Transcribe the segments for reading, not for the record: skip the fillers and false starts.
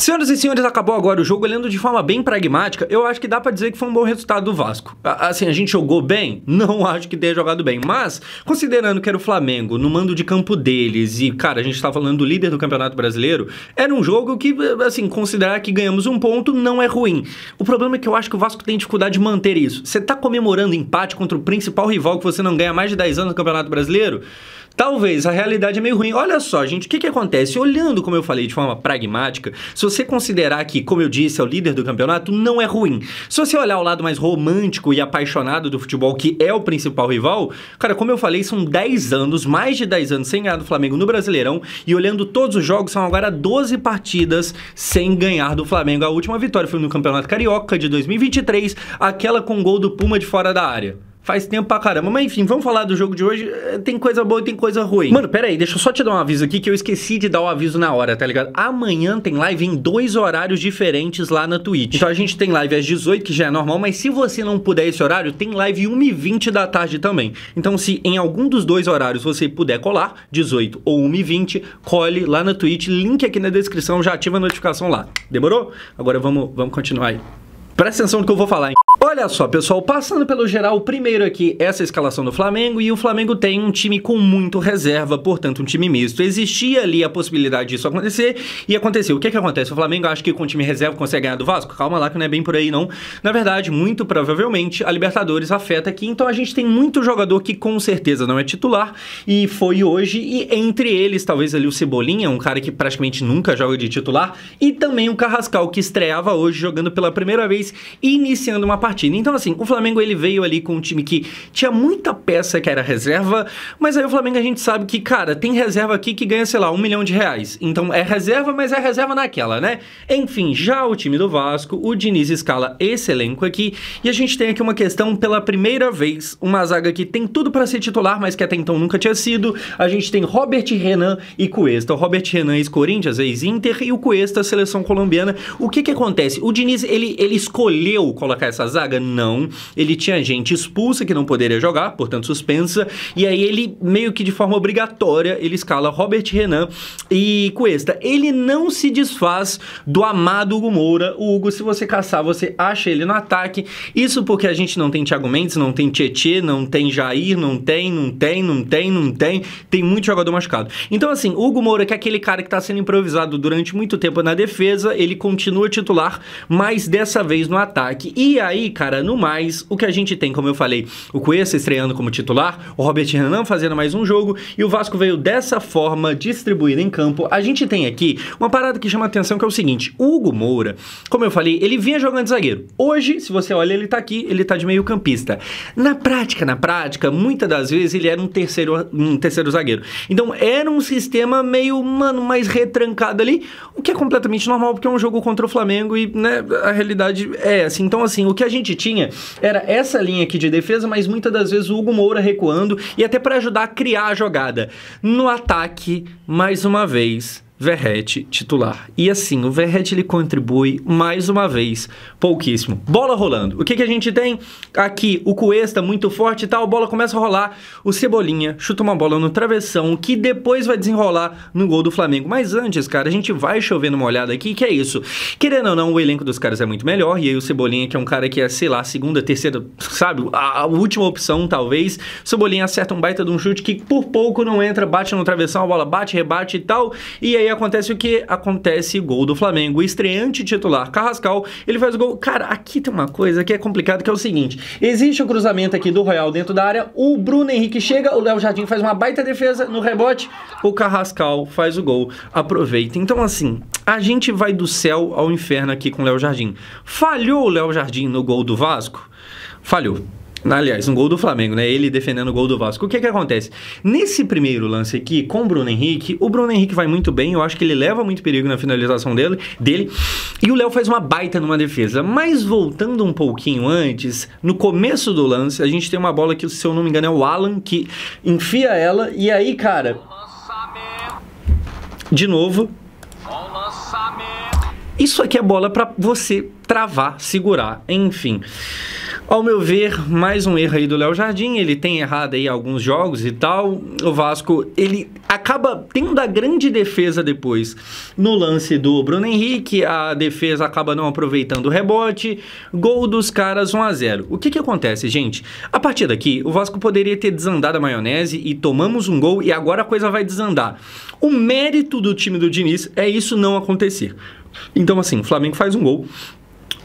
Senhoras e senhores, acabou agora o jogo. Olhando de forma bem pragmática, eu acho que dá pra dizer que foi um bom resultado do Vasco. Assim, a gente jogou bem? Não acho que tenha jogado bem, mas considerando que era o Flamengo no mando de campo deles e, cara, a gente tá falando do líder do Campeonato Brasileiro, era um jogo que, assim, considerar que ganhamos um ponto não é ruim. O problema é que eu acho que o Vasco tem dificuldade de manter isso. Você tá comemorando empate contra o principal rival que você não ganha há mais de 10 anos no Campeonato Brasileiro? Talvez, a realidade é meio ruim. Olha só, gente, o que acontece? Olhando, como eu falei, de forma pragmática, se você considerar que, como eu disse, é o líder do campeonato, não é ruim. Se você olhar o lado mais romântico e apaixonado do futebol, que é o principal rival, cara, como eu falei, são 10 anos, mais de 10 anos sem ganhar do Flamengo no Brasileirão, e olhando todos os jogos, são agora 12 partidas sem ganhar do Flamengo. A última vitória foi no Campeonato Carioca de 2023, aquela com gol do Puma de fora da área. Faz tempo pra caramba, mas enfim, vamos falar do jogo de hoje. Tem coisa boa e tem coisa ruim. Mano, pera aí, deixa eu só te dar um aviso aqui, que eu esqueci de dar o aviso na hora, tá ligado? Amanhã tem live em 2 horários diferentes lá na Twitch. Então a gente tem live às 18, que já é normal, mas se você não puder esse horário, tem live 1h20 da tarde também. Então se em algum dos 2 horários você puder colar, 18 ou 1h20, cole lá na Twitch, link aqui na descrição, já ativa a notificação lá. Demorou? Agora vamos continuar aí. Presta atenção no que eu vou falar, hein? Olha só, pessoal, passando pelo geral, primeiro aqui, essa escalação do Flamengo, e o Flamengo tem um time com muito reserva, portanto, um time misto. Existia ali a possibilidade disso acontecer, e aconteceu. O que acontece? O Flamengo acha que com o time reserva consegue ganhar do Vasco? Calma lá, que não é bem por aí, não. Na verdade, muito provavelmente, a Libertadores afeta aqui, então a gente tem muito jogador que com certeza não é titular, e foi hoje, e entre eles, talvez ali o Cebolinha, um cara que praticamente nunca joga de titular, e também o Carrascal, que estreava hoje jogando pela primeira vez, iniciando uma partida. Então, assim, o Flamengo ele veio ali com um time que tinha muita peça que era reserva, mas aí o Flamengo a gente sabe que, cara, tem reserva aqui que ganha, sei lá, R$1 milhão. Então é reserva, mas é reserva naquela, né? Enfim, já o time do Vasco, o Diniz escala esse elenco aqui, e a gente tem aqui uma questão pela primeira vez, uma zaga que tem tudo pra ser titular, mas que até então nunca tinha sido. A gente tem Robert Renan e Cuesta. O Robert Renan ex-Corinthians, ex-Inter, e o Cuesta, seleção colombiana. O que acontece? O Diniz, ele escolheu colocar essa zaga? Não. Ele tinha gente expulsa que não poderia jogar, portanto suspensa, e aí ele meio que de forma obrigatória, ele escala Robert Renan e Cuesta. Ele não se desfaz do amado Hugo Moura. O Hugo, se você caçar, você acha ele no ataque. Isso porque a gente não tem Thiago Mendes, não tem Tietê, não tem Jair, não tem muito jogador machucado. Então assim, o Hugo Moura, que é aquele cara que tá sendo improvisado durante muito tempo na defesa, ele continua titular, mas dessa vez no ataque. E aí, cara, no mais, o que a gente tem, como eu falei, o Cuesta estreando como titular, o Robert Renan fazendo mais um jogo, e o Vasco veio dessa forma distribuído em campo. A gente tem aqui uma parada que chama atenção, que é o seguinte: o Hugo Moura, como eu falei, ele vinha jogando de zagueiro. Hoje, se você olha, ele tá aqui, ele tá de meio campista. Na prática, muitas das vezes ele era um terceiro zagueiro. Então era um sistema meio, mano, mais retrancado ali, o que é completamente normal, porque é um jogo contra o Flamengo e, né, a realidade é assim. Então assim, o que a gente tinha era essa linha aqui de defesa, mas muitas das vezes o Hugo Moura recuando, e até para ajudar a criar a jogada. No ataque, mais uma vez, Verratti titular. E assim, o Verratti ele contribui mais uma vez pouquíssimo. Bola rolando. O que a gente tem? Aqui o Cuesta muito forte e tal, a bola começa a rolar, o Cebolinha chuta uma bola no travessão, que depois vai desenrolar no gol do Flamengo. Mas antes, cara, a gente vai chover numa olhada aqui, que é isso. Querendo ou não, o elenco dos caras é muito melhor, e aí o Cebolinha, que é um cara que é, sei lá, segunda, terceira, sabe, a última opção, talvez. O Cebolinha acerta um baita de um chute que por pouco não entra, bate no travessão, a bola bate, rebate e tal, e aí acontece o que? Acontece gol do Flamengo. O estreante titular, Carrascal, ele faz o gol. Cara, aqui tem uma coisa que é complicada, que é o seguinte: existe o cruzamento aqui do Royal dentro da área, o Bruno Henrique chega, o Léo Jardim faz uma baita defesa, no rebote, o Carrascal faz o gol. Aproveita. Então assim, a gente vai do céu ao inferno aqui com o Léo Jardim. Falhou o Léo Jardim no gol do Vasco? Falhou. Aliás, um gol do Flamengo, né? Ele defendendo o gol do Vasco. O que acontece? Nesse primeiro lance aqui, com o Bruno Henrique vai muito bem. Eu acho que ele leva muito perigo na finalização dele. E o Léo faz uma baita numa defesa. Mas voltando um pouquinho antes, no começo do lance, a gente tem uma bola que, se eu não me engano, é o Alan que enfia ela. E aí, cara, de novo, isso aqui é bola pra você travar, segurar, enfim. Ao meu ver, mais um erro aí do Léo Jardim, ele tem errado aí alguns jogos e tal. O Vasco, ele acaba tendo a grande defesa depois no lance do Bruno Henrique, a defesa acaba não aproveitando o rebote, gol dos caras 1-0. O que acontece, gente? A partir daqui, o Vasco poderia ter desandado a maionese e tomamos um gol e agora a coisa vai desandar. O mérito do time do Diniz é isso não acontecer. Então assim, o Flamengo faz um gol,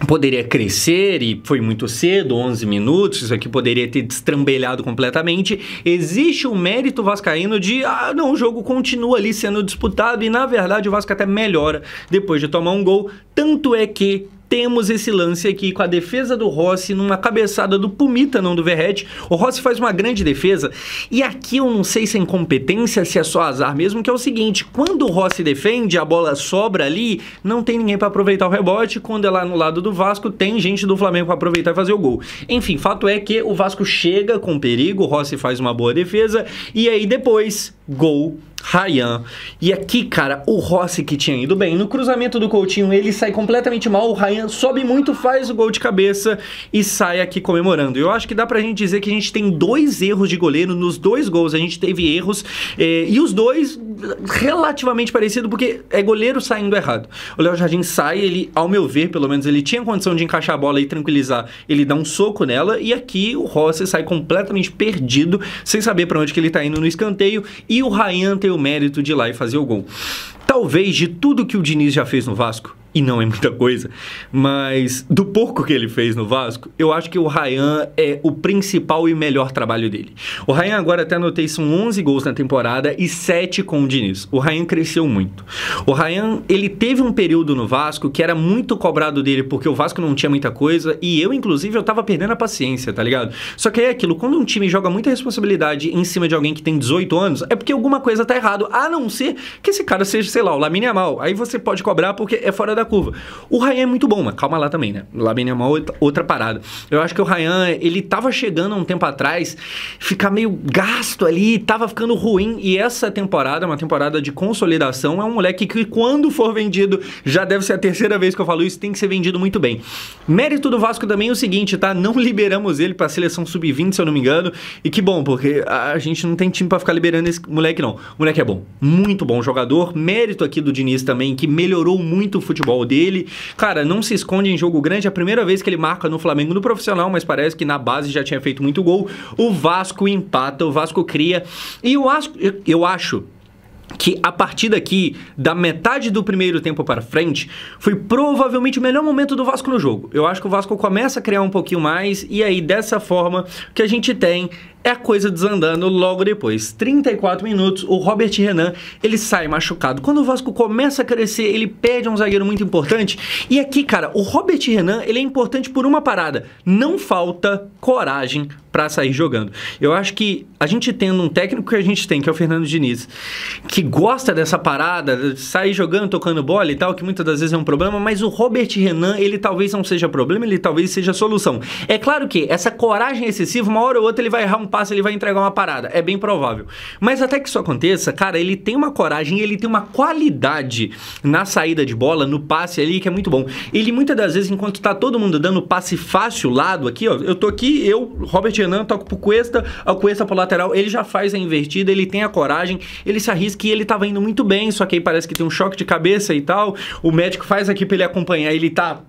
poderia crescer e foi muito cedo, 11 minutos, isso aqui poderia ter destrambelhado completamente. Existe um mérito vascaíno de, não, o jogo continua ali sendo disputado e na verdade o Vasco até melhora depois de tomar um gol, tanto é que temos esse lance aqui com a defesa do Rossi numa cabeçada do Pumita, não do Verratti. O Rossi faz uma grande defesa e aqui eu não sei se é incompetência, se é só azar mesmo, que é o seguinte, quando o Rossi defende, a bola sobra ali, não tem ninguém para aproveitar o rebote, quando é lá no lado do Vasco, tem gente do Flamengo para aproveitar e fazer o gol. Enfim, fato é que o Vasco chega com perigo, o Rossi faz uma boa defesa e aí depois, gol, Ryan. E aqui, cara, o Rossi que tinha ido bem, no cruzamento do Coutinho ele sai completamente mal, o Ryan sobe muito, faz o gol de cabeça e sai aqui comemorando. Eu acho que dá pra gente dizer que a gente tem 2 erros de goleiro, nos 2 gols a gente teve erros, e os 2 relativamente parecidos, porque é goleiro saindo errado. O Léo Jardim sai, ele, ao meu ver, pelo menos ele tinha condição de encaixar a bola e tranquilizar, ele dá um soco nela, e aqui o Rossi sai completamente perdido, sem saber pra onde que ele tá indo no escanteio, e o Ryan tem o mérito de ir lá e fazer o gol. Talvez de tudo que o Diniz já fez no Vasco, e não é muita coisa, mas do pouco que ele fez no Vasco, eu acho que o Ryan é o principal e melhor trabalho dele. O Ryan agora, até anotei, são 11 gols na temporada e 7 com o Diniz. O Ryan cresceu muito. O Ryan, ele teve um período no Vasco que era muito cobrado dele, porque o Vasco não tinha muita coisa, e eu, inclusive, eu tava perdendo a paciência, tá ligado? Só que é aquilo, quando um time joga muita responsabilidade em cima de alguém que tem 18 anos, é porque alguma coisa tá errado, a não ser que esse cara seja, sei lá, o Lamine Yamal. Aí você pode cobrar porque é fora da curva. O Ryan é muito bom, mas calma lá também, né? O Lamine Yamal outra parada. Eu acho que o Ryan, ele tava chegando há um tempo atrás, ficar meio gasto ali, tava ficando ruim, e essa temporada, uma temporada de consolidação, é um moleque que quando for vendido, já deve ser a 3ª vez que eu falo isso, tem que ser vendido muito bem. Mérito do Vasco também é o seguinte, tá? Não liberamos ele pra seleção sub-20, se eu não me engano, e que bom, porque a gente não tem time pra ficar liberando esse moleque, não. O moleque é bom, muito bom jogador, mérito aqui do Diniz também, que melhorou muito o futebol dele. Cara, não se esconde em jogo grande, é a primeira vez que ele marca no Flamengo no profissional, mas parece que na base já tinha feito muito gol. O Vasco empata, o Vasco cria, e eu acho que a partir daqui, da metade do primeiro tempo para frente, foi provavelmente o melhor momento do Vasco no jogo. Eu acho que o Vasco começa a criar um pouquinho mais, e aí dessa forma, o que a gente tem é a coisa desandando logo depois. 34 minutos, o Robert Renan, ele sai machucado. Quando o Vasco começa a crescer, ele perde um zagueiro muito importante. E aqui, cara, o Robert Renan, ele é importante por uma parada. Não falta coragem pra sair jogando. Eu acho que a gente tendo um técnico que a gente tem, que é o Fernando Diniz, que gosta dessa parada, de sair jogando, tocando bola e tal, que muitas das vezes é um problema, mas o Robert Renan, ele talvez não seja problema, ele talvez seja solução. É claro que essa coragem excessiva, uma hora ou outra ele vai errar um passe, ele vai entregar uma parada, é bem provável. Mas até que isso aconteça, cara, ele tem uma coragem, ele tem uma qualidade na saída de bola, no passe ali, que é muito bom. Ele muitas das vezes, enquanto tá todo mundo dando passe fácil, lado aqui, ó, eu tô aqui, Robert Renan, toco pro Cuesta, o Cuesta pro lateral, ele já faz a invertida, ele tem a coragem, ele se arrisca e ele tava indo muito bem, só que aí parece que tem um choque de cabeça e tal, o médico faz aqui pra ele acompanhar, ele tá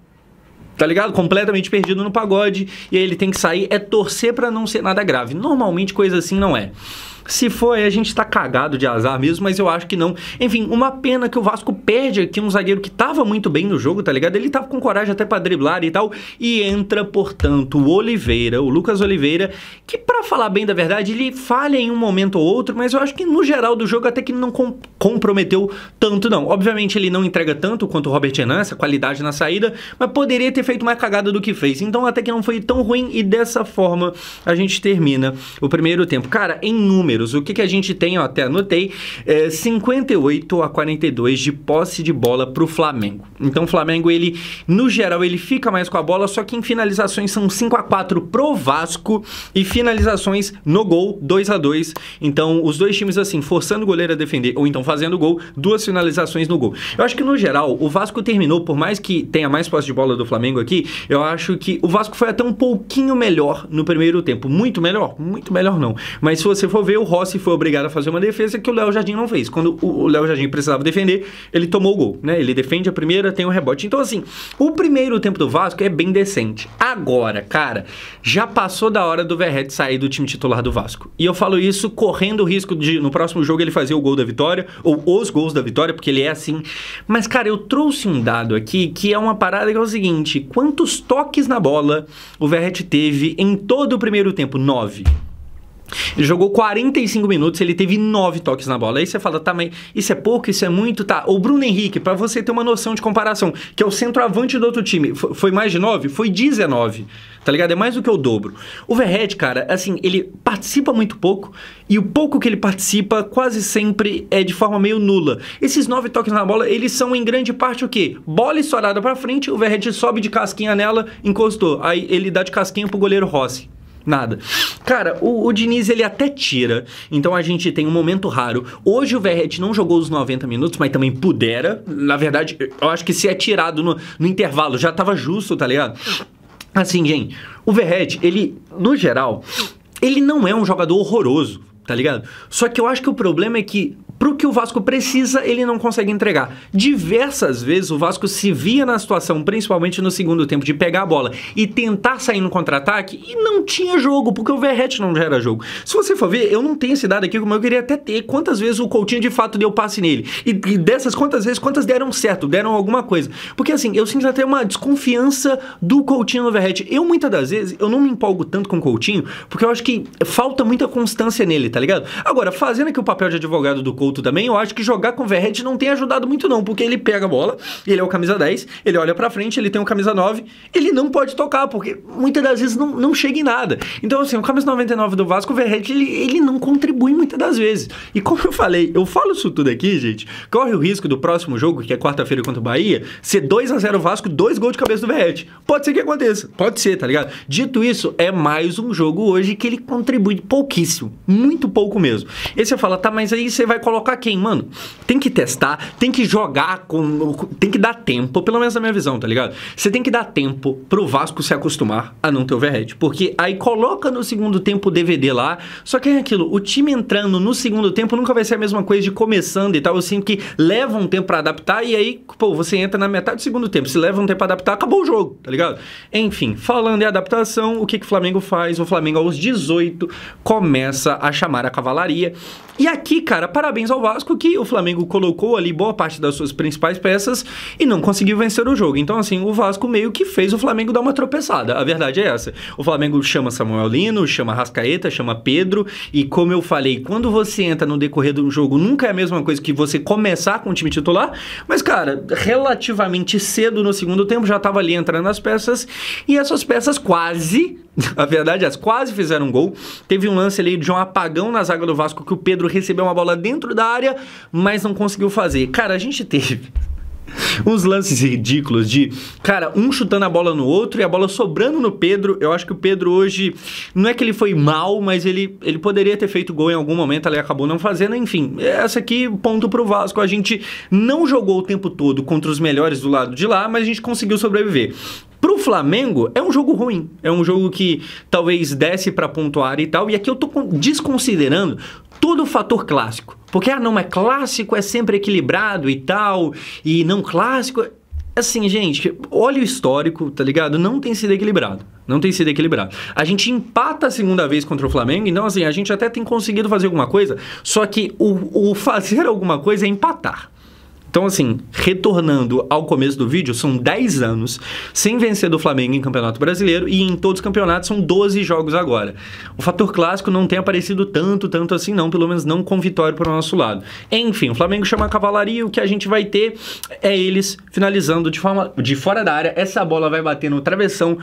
ligado? Completamente perdido no pagode, e aí ele tem que sair, é torcer pra não ser nada grave. Normalmente coisa assim não é. Se for, a gente tá cagado de azar mesmo, mas eu acho que não. Enfim, uma pena que o Vasco perde aqui um zagueiro que tava muito bem no jogo, tá ligado? Ele tava com coragem até pra driblar e tal, e entra, portanto, o Oliveira, o Lucas Oliveira, que pra falar bem da verdade, ele falha em um momento ou outro, mas eu acho que no geral do jogo até que não comprometeu tanto não. Obviamente ele não entrega tanto quanto o Robert Renan, essa qualidade na saída, mas poderia ter feito mais cagada do que fez. Então até que não foi tão ruim, e dessa forma a gente termina o primeiro tempo. Cara, em número, números, o que a gente tem, eu até anotei, 58-42 de posse de bola pro Flamengo. Então o Flamengo, ele, no geral, ele fica mais com a bola, só que em finalizações são 5-4 pro Vasco e finalizações no gol, 2-2. Então os dois times, assim, forçando o goleiro a defender ou então fazendo gol, 2 finalizações no gol. Eu acho que, no geral, o Vasco terminou, por mais que tenha mais posse de bola do Flamengo aqui, eu acho que o Vasco foi até um pouquinho melhor no primeiro tempo. Muito melhor? Muito melhor não. Mas se você for ver, o Rossi foi obrigado a fazer uma defesa que o Léo Jardim não fez. Quando o Léo Jardim precisava defender, ele tomou o gol, né? Ele defende a primeira, tem o rebote. Então, assim, o primeiro tempo do Vasco é bem decente. Agora, cara, já passou da hora do Verratti sair do time titular do Vasco. E eu falo isso correndo o risco de, no próximo jogo, ele fazer o gol da vitória, ou os gols da vitória, porque ele é assim. Mas, cara, eu trouxe um dado aqui que é uma parada que é o seguinte: quantos toques na bola o Verratti teve em todo o primeiro tempo? 9. Ele jogou 45 minutos, ele teve 9 toques na bola. Aí você fala, tá, mas isso é pouco, isso é muito? Tá, o Bruno Henrique, pra você ter uma noção de comparação, que é o centroavante do outro time, foi mais de 9? Foi 19, tá ligado? É mais do que o dobro. O Verratti, cara, assim, ele participa muito pouco, e o pouco que ele participa quase sempre é de forma meio nula. Esses 9 toques na bola, eles são em grande parte o quê? Bola estourada pra frente, o Verratti sobe de casquinha nela, encostou. Aí ele dá de casquinha pro goleiro Rossi. Nada. Cara, o Diniz, ele até tira. Então a gente tem um momento raro. Hoje o Verratti não jogou os 90 minutos, mas também pudera. Na verdade, eu acho que se é tirado no intervalo, já tava justo, tá ligado? Assim, gente, o Verratti, ele, no geral, ele não é um jogador horroroso, tá ligado? Só que eu acho que o problema é que, pro que o Vasco precisa, ele não consegue entregar. Diversas vezes o Vasco se via na situação, principalmente no segundo tempo, de pegar a bola e tentar sair no contra-ataque, e não tinha jogo, porque o Verratti não gera jogo. Se você for ver, eu não tenho esse dado aqui, como eu queria até ter, quantas vezes o Coutinho de fato deu passe nele. E dessas quantas vezes, quantas deram certo, deram alguma coisa. Porque assim, eu sinto até uma desconfiança do Coutinho no Verratti. Eu, muitas das vezes, eu não me empolgo tanto com o Coutinho, porque eu acho que falta muita constância nele, tá ligado? Agora, fazendo aqui o papel de advogado do Couto também, eu acho que jogar com o Verratti não tem ajudado muito não, porque ele pega a bola, ele é o camisa 10, ele olha pra frente, ele tem o camisa 9, ele não pode tocar, porque muitas das vezes não chega em nada. Então, assim, o camisa 99 do Vasco, o Verratti, ele não contribui muitas das vezes. E como eu falei, eu falo isso tudo aqui, gente, corre o risco do próximo jogo, que é quarta-feira contra o Bahia, ser 2-0 Vasco, 2 gols de cabeça do Verratti. Pode ser que aconteça, pode ser, tá ligado? Dito isso, é mais um jogo hoje que ele contribui pouquíssimo, muito pouco mesmo. E você fala, tá, mas aí você vai colocar quem? Mano, tem que testar, tem que jogar, tem que dar tempo, pelo menos na minha visão, tá ligado? Você tem que dar tempo pro Vasco se acostumar a não ter o Verratti, porque aí coloca no segundo tempo o DVD lá, só que é aquilo, o time entrando no segundo tempo nunca vai ser a mesma coisa de começando e tal, eu sinto que leva um tempo pra adaptar e aí, pô, você entra na metade do segundo tempo, se leva um tempo pra adaptar, acabou o jogo, tá ligado? Enfim, falando em adaptação, o que o Flamengo faz? O Flamengo aos 18 começa a chamar a cavalaria. E aqui, cara, parabéns ao Vasco, que o Flamengo colocou ali boa parte das suas principais peças e não conseguiu vencer o jogo. Então, assim, o Vasco meio que fez o Flamengo dar uma tropeçada. A verdade é essa. O Flamengo chama Samuel Lino, chama Arrascaeta, chama Pedro. E como eu falei, quando você entra no decorrer do jogo, nunca é a mesma coisa que você começar com o time titular. Mas, cara, relativamente cedo no segundo tempo, já tava ali entrando as peças. E essas peças quase... A verdade é, quase fizeram um gol. Teve um lance ali de um apagão na zaga do Vasco que o Pedro recebeu uma bola dentro da área, mas não conseguiu fazer. Cara, a gente teve uns lances ridículos de, cara, um chutando a bola no outro e a bola sobrando no Pedro. Eu acho que o Pedro hoje, não é que ele foi mal, mas ele poderia ter feito gol em algum momento, ele acabou não fazendo. Enfim, essa aqui, ponto pro Vasco. A gente não jogou o tempo todo contra os melhores do lado de lá, mas a gente conseguiu sobreviver. Pro Flamengo, é um jogo ruim. É um jogo que talvez desce pra pontuar e tal. E aqui eu tô desconsiderando todo o fator clássico. Porque, não, é clássico, é sempre equilibrado e tal. E não clássico... Assim, gente, olha o histórico, tá ligado? Não tem sido equilibrado. Não tem sido equilibrado. A gente empata a segunda vez contra o Flamengo, então, assim, a gente até tem conseguido fazer alguma coisa. Só que o fazer alguma coisa é empatar. Então, assim, retornando ao começo do vídeo, são 10 anos sem vencer do Flamengo em Campeonato Brasileiro e em todos os campeonatos são 12 jogos agora. O fator clássico não tem aparecido tanto assim não, pelo menos não com vitória para o nosso lado. Enfim, o Flamengo chama a cavalaria, o que a gente vai ter é eles finalizando de fora da área, essa bola vai bater no travessão.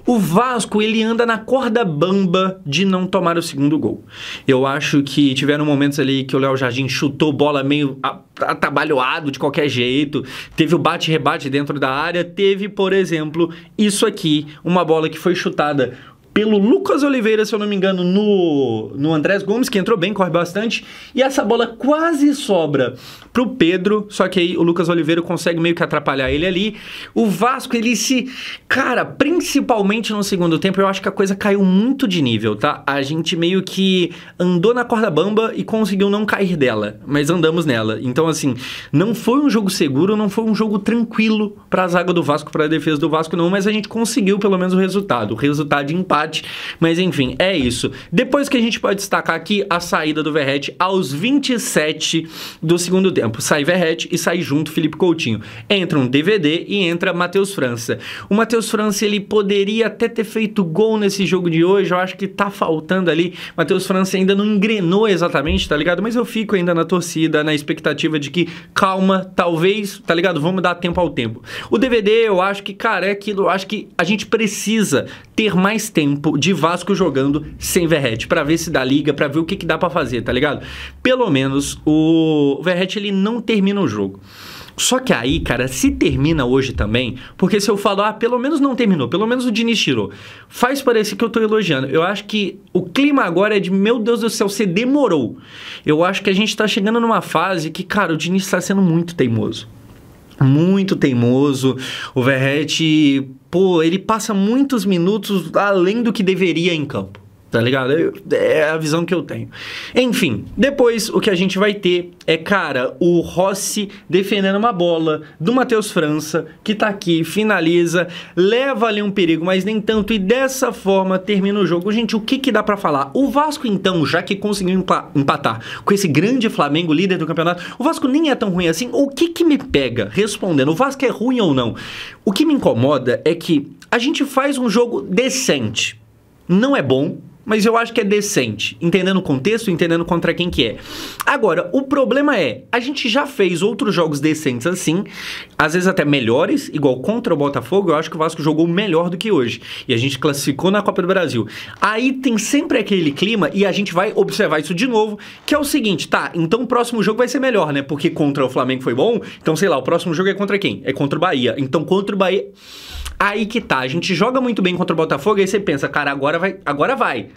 O Vasco, ele anda na corda bamba de não tomar o segundo gol. Eu acho que tiveram momentos ali que o Léo Jardim chutou bola meio atabalhoado de qualquer jeito, teve o bate-rebate dentro da área, teve, por exemplo, isso aqui, uma bola que foi chutada pelo Lucas Oliveira, se eu não me engano, no Andrés Gomes, que entrou bem, corre bastante, e essa bola quase sobra pro Pedro, só que aí o Lucas Oliveira consegue meio que atrapalhar ele ali. O Vasco, ele se... Cara, principalmente no segundo tempo, eu acho que a coisa caiu muito de nível, tá? A gente meio que andou na corda bamba e conseguiu não cair dela, mas andamos nela. Então, assim, não foi um jogo seguro, não foi um jogo tranquilo pra zaga do Vasco, pra defesa do Vasco, não, mas a gente conseguiu pelo menos o resultado de empate. Mas enfim, é isso. Depois que a gente pode destacar aqui a saída do Verratti aos 27 do segundo tempo. Sai Verratti e sai junto Felipe Coutinho. Entra um DVD e entra Matheus França. O Matheus França, ele poderia até ter feito gol nesse jogo de hoje, eu acho que tá faltando ali. Matheus França ainda não engrenou exatamente, tá ligado? Mas eu fico ainda na torcida, na expectativa de que, calma, talvez, tá ligado? Vamos dar tempo ao tempo. O DVD, eu acho que, cara, é aquilo, eu acho que a gente precisa ter mais tempo de Vasco jogando sem Verratti, pra ver se dá liga, pra ver o que dá pra fazer, tá ligado? Pelo menos o Verratti, ele não termina o jogo. Só que aí, cara, se termina hoje também, porque se eu falo, pelo menos não terminou, pelo menos o Diniz tirou, faz parecer que eu tô elogiando. Eu acho que o clima agora é de, meu Deus do céu, você demorou. Eu acho que a gente tá chegando numa fase que, cara, o Diniz tá sendo muito teimoso. Muito teimoso. O Verratti, pô, ele passa muitos minutos além do que deveria em campo, tá ligado? É a visão que eu tenho. Enfim, depois o que a gente vai ter é, cara, o Rossi defendendo uma bola do Matheus França, que tá aqui, finaliza, leva ali um perigo, mas nem tanto, e dessa forma termina o jogo. Gente, o que dá pra falar? O Vasco, então, já que conseguiu empatar com esse grande Flamengo, líder do campeonato, o Vasco nem é tão ruim assim. O que me pega, respondendo, o Vasco é ruim ou não? O que me incomoda é que a gente faz um jogo decente. Não é bom, mas eu acho que é decente, entendendo o contexto, entendendo contra quem que é. Agora, o problema é, a gente já fez outros jogos decentes assim, às vezes até melhores, igual contra o Botafogo, eu acho que o Vasco jogou melhor do que hoje, e a gente classificou na Copa do Brasil. Aí tem sempre aquele clima, e a gente vai observar isso de novo, que é o seguinte, tá, então o próximo jogo vai ser melhor, né, porque contra o Flamengo foi bom, então sei lá, o próximo jogo é contra quem? É contra o Bahia, então contra o Bahia... Aí que tá, a gente joga muito bem contra o Botafogo, aí você pensa, cara, agora vai.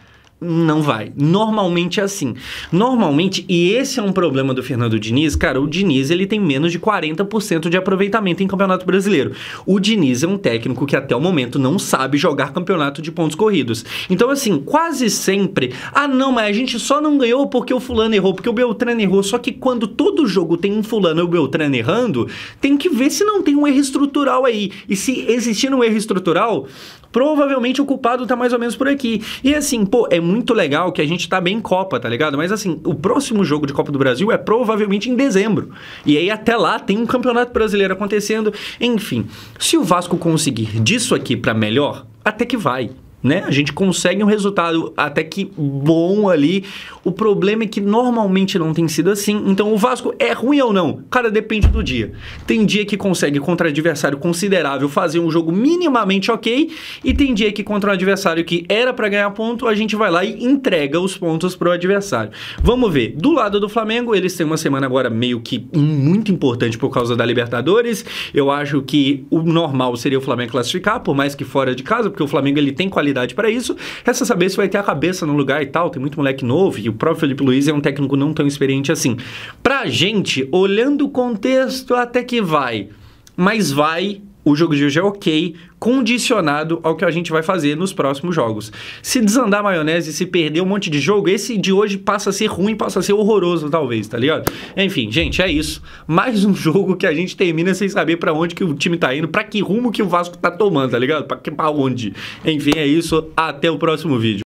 Não vai. Normalmente é assim. Normalmente, e esse é um problema do Fernando Diniz, cara, o Diniz, ele tem menos de 40% de aproveitamento em Campeonato Brasileiro. O Diniz é um técnico que até o momento não sabe jogar campeonato de pontos corridos. Então, assim, quase sempre, não, mas a gente só não ganhou porque o fulano errou, porque o Beltrano errou. Só que quando todo jogo tem um fulano e o Beltrano errando, tem que ver se não tem um erro estrutural aí. E se existir um erro estrutural, provavelmente o culpado tá mais ou menos por aqui. E assim, pô, é muito legal que a gente tá bem em Copa, tá ligado? Mas assim, o próximo jogo de Copa do Brasil é provavelmente em dezembro. E aí até lá tem um Campeonato Brasileiro acontecendo. Enfim, se o Vasco conseguir disso aqui pra melhor, até que vai, né? A gente consegue um resultado até que bom ali. O problema é que normalmente não tem sido assim. Então o Vasco é ruim ou não? Cara, depende do dia. Tem dia que consegue contra adversário considerável fazer um jogo minimamente ok, e tem dia que contra um adversário que era pra ganhar ponto, a gente vai lá e entrega os pontos pro adversário. Vamos ver. Do lado do Flamengo, eles têm uma semana agora meio que muito importante por causa da Libertadores. Eu acho que o normal seria o Flamengo classificar, por mais que fora de casa, porque o Flamengo, ele tem qualidade para isso. Resta saber se vai ter a cabeça no lugar e tal. Tem muito moleque novo, e o próprio Felipe Luiz é um técnico não tão experiente assim. Pra gente, olhando o contexto, até que vai. Mas vai, o jogo de hoje é ok, condicionado ao que a gente vai fazer nos próximos jogos. Se desandar a maionese, se perder um monte de jogo, esse de hoje passa a ser ruim, passa a ser horroroso, talvez, tá ligado? Enfim, gente, é isso. Mais um jogo que a gente termina sem saber pra onde que o time tá indo, pra que rumo que o Vasco tá tomando, tá ligado? Pra onde? Enfim, é isso. Até o próximo vídeo.